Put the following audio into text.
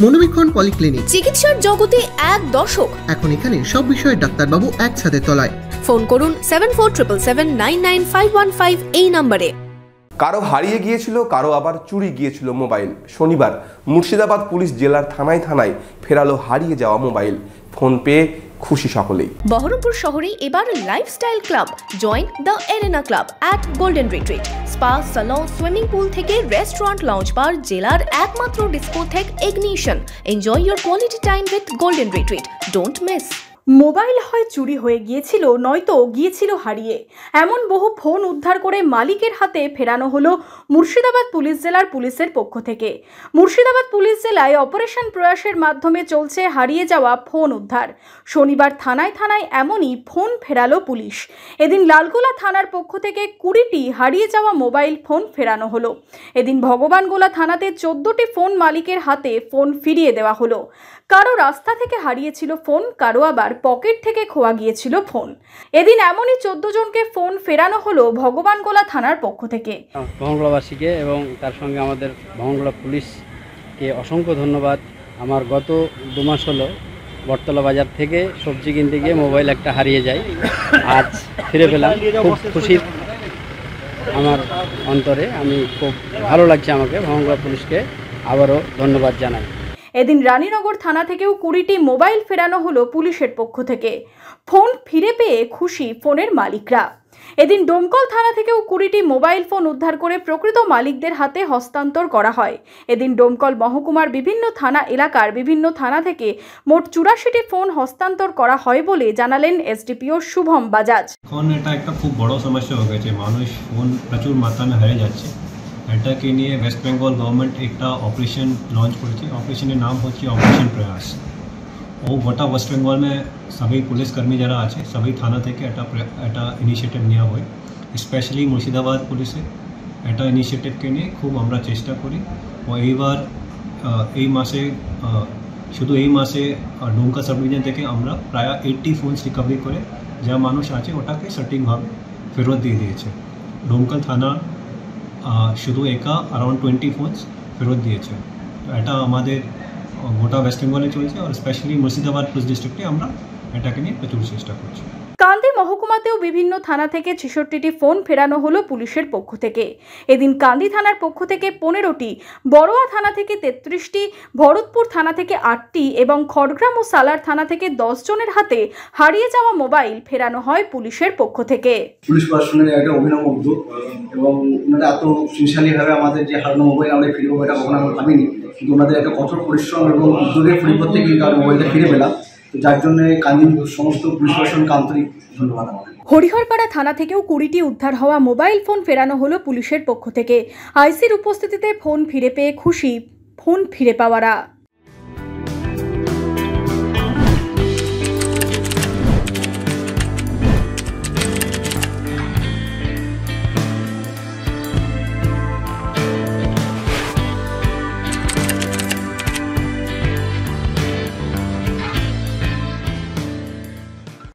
মনোবীক্ষণ polyclinic, চিকিৎসার জগতে এক দশক। এখন এখানে সব বিষয়ে ডাক্তারবাবু একসাথে তলায়। ফোন করুন 7477999515 এই নম্বরে। কারো হারিয়ে গিয়েছিল, কারো আবার চুরি গিয়েছিল মোবাইল। শনিবার মুর্শিদাবাদ পুলিশ জেলার থানায় থানায় ফেরালো হারিয়ে যাওয়া মোবাইল। ফোন পেয়ে খুশি সকলেই। বহরমপুর শহরে এবার lifestyle club. Join the arena club at golden retreat. Spa, salon, swimming pool থেকে রেস্টুরেন্ট, লাউঞ্জ বার, জেলার একমাত্র discotheque ignition. Enjoy your quality time with golden retreat. Don't miss. Mobile হয় চুরি হয়ে গিয়েছিল, নয়তো গিয়েছিল হারিয়ে। এমন বহু ফোন উদ্ধার করে মালিকের হাতে ফেরানো হলো মুর্শিদাবাদ পুলিশ জেলার পুলিশের পক্ষ থেকে। মুর্শিদাবাদ পুলিশ জেলায় অপারেশন প্রয়াসের মাধ্যমে চলছে হারিয়ে যাওয়া ফোন উদ্ধার। শনিবার থানায় থানায় এমনই ফোন ফেরালো পুলিশ। এদিন লালগোলা থানার পক্ষ থেকে 20টি হারিয়ে যাওয়া মোবাইল ফোন ফেরানো হলো। এদিন ভগবানগোলা থানাতে 14টি ফোন মালিকের হাতে ফোন ফিরিয়ে দেওয়া হলো। কারো রাস্তা থেকে হারিয়েছিল ফোন, কারো আবার পকেট থেকে খোয়া গিয়েছিল ফোন। এদিন এমনই 14 জনকে ফোন ফেরানো হলো ভগবানগোলা থানার পক্ষ থেকে। ভগবানগোলাবাসীকে এবং তার সঙ্গে আমাদের ভগবানগোলা পুলিশকে অসংখ্য ধন্যবাদ। আমার গত 2 মাস হলো বটতলা বাজার থেকে সবজি কিনতে গিয়ে মোবাইল একটা হারিয়ে যায়, আজ ফিরে পেলাম। খুব খুশি আমার অন্তরে, আমি খুব ভালো লাগছে আমাকে। ভগবানগোলা পুলিশকে আবারও ধন্যবাদ জানাই। এদিন রানীনগর থানা থেকেও 20টি মোবাইল ফেরানো হলো পুলিশের পক্ষ থেকে। ফোন ফিরে পেয়ে খুশি ফোনের মালিকরা। এদিন ডোমকল থানা থেকেও 20টি মোবাইল ফোন উদ্ধার করে প্রকৃত মালিকদের হাতে হস্তান্তর করা হয়। এদিন ডোমকল মহকুমার বিভিন্ন থানা এলাকার বিভিন্ন থানা থেকে মোট 84টি ফোন হস্তান্তর করা হয় বলে জানালেন এসডিপিও শুভম বাজাজ। এখন এটা একটা খুব বড় সমস্যা হয়ে গেছে, মানুষ ফোন প্রচুর মাত্রায় হারিয়ে যাচ্ছে। এটাকে নিয়ে ওয়েস্ট বেঙ্গল গভর্নমেন্ট একটা অপারেশন लॉन्च করেছে। অপারেশনের নাম হচ্ছে অপারেশন প্রয়াস। ও গোটা ওয়েস্ট বেঙ্গল में सभी পুলিশকর্মী যারা আছে সবই থানা থেকে এটা ইনিশিয়েটিভ নেওয়া হয়। স্পেশালি মুর্শিদাবাদ পুলিশে এটা ইনিশিয়েটিভকে নিয়ে খুব আমরা চেষ্টা করি। ও এইবার এই মাসে শুধু এই মাসে ডোমকল সাব ডিভিশন থেকে আমরা প্রায় 80 ফোনস রিকভারি করে যা মানুষ আছে ওটাকে সঠিকভাবে ফেরত দিয়ে দিয়েছে। ডোমকল থানা শুধু একা अराउंड 20 ফোনস ফেরত দিয়েছে। তো এটা আমাদের গোটা ওয়েস্ট বেঙ্গলে চলছে, আর স্পেশালি মুর্শিদাবাদ পুলিশ ডিস্ট্রিক্টে আমরা এটাকে নিয়ে প্রচুর চেষ্টা করছি। কান্দি মহকুমাতেও বিভিন্ন থানা থেকে 66টি ফোন ফেরানো হলো পুলিশের পক্ষ থেকে। এদিন কান্দি থানার পক্ষ থেকে 15টি, বড়োয়া থানা থেকে 33টি, ভরতপুর থানা থেকে 8টি এবং খড়গ্রাম ও সালার থানা থেকে 10 জনের হাতে হারিয়ে যাওয়া মোবাইল ফেরানো হয় পুলিশের পক্ষ থেকে। পুলিশ প্রশাসনের একটা অভিনব উদ্যোগ এবং ওনারা এত সিনসিয়ারলিভাবে আমাদের যে হারানো মোবাইল আমরা ফিরে পাবো এটা কখনো আমরা ভাবিনি, কিন্তু ওনাদের একটা কঠোর পরিশ্রম এবং উদ্যোগের পরিবর্তে কিন্তু আমরা মোবাইলটা ফিরে পেলাম। যার জন্য কান্দি সমস্ত পুলিশ প্রশাসনকে আন্তরিক ধন্যবাদ। হরিহরপাড়া থানা থেকেও 20টি উদ্ধার হওয়া মোবাইল ফোন ফেরানো হলো পুলিশের পক্ষ থেকে। আইসির উপস্থিতিতে ফোন ফিরে পেয়ে খুশি ফোন ফিরে পাওয়ারা।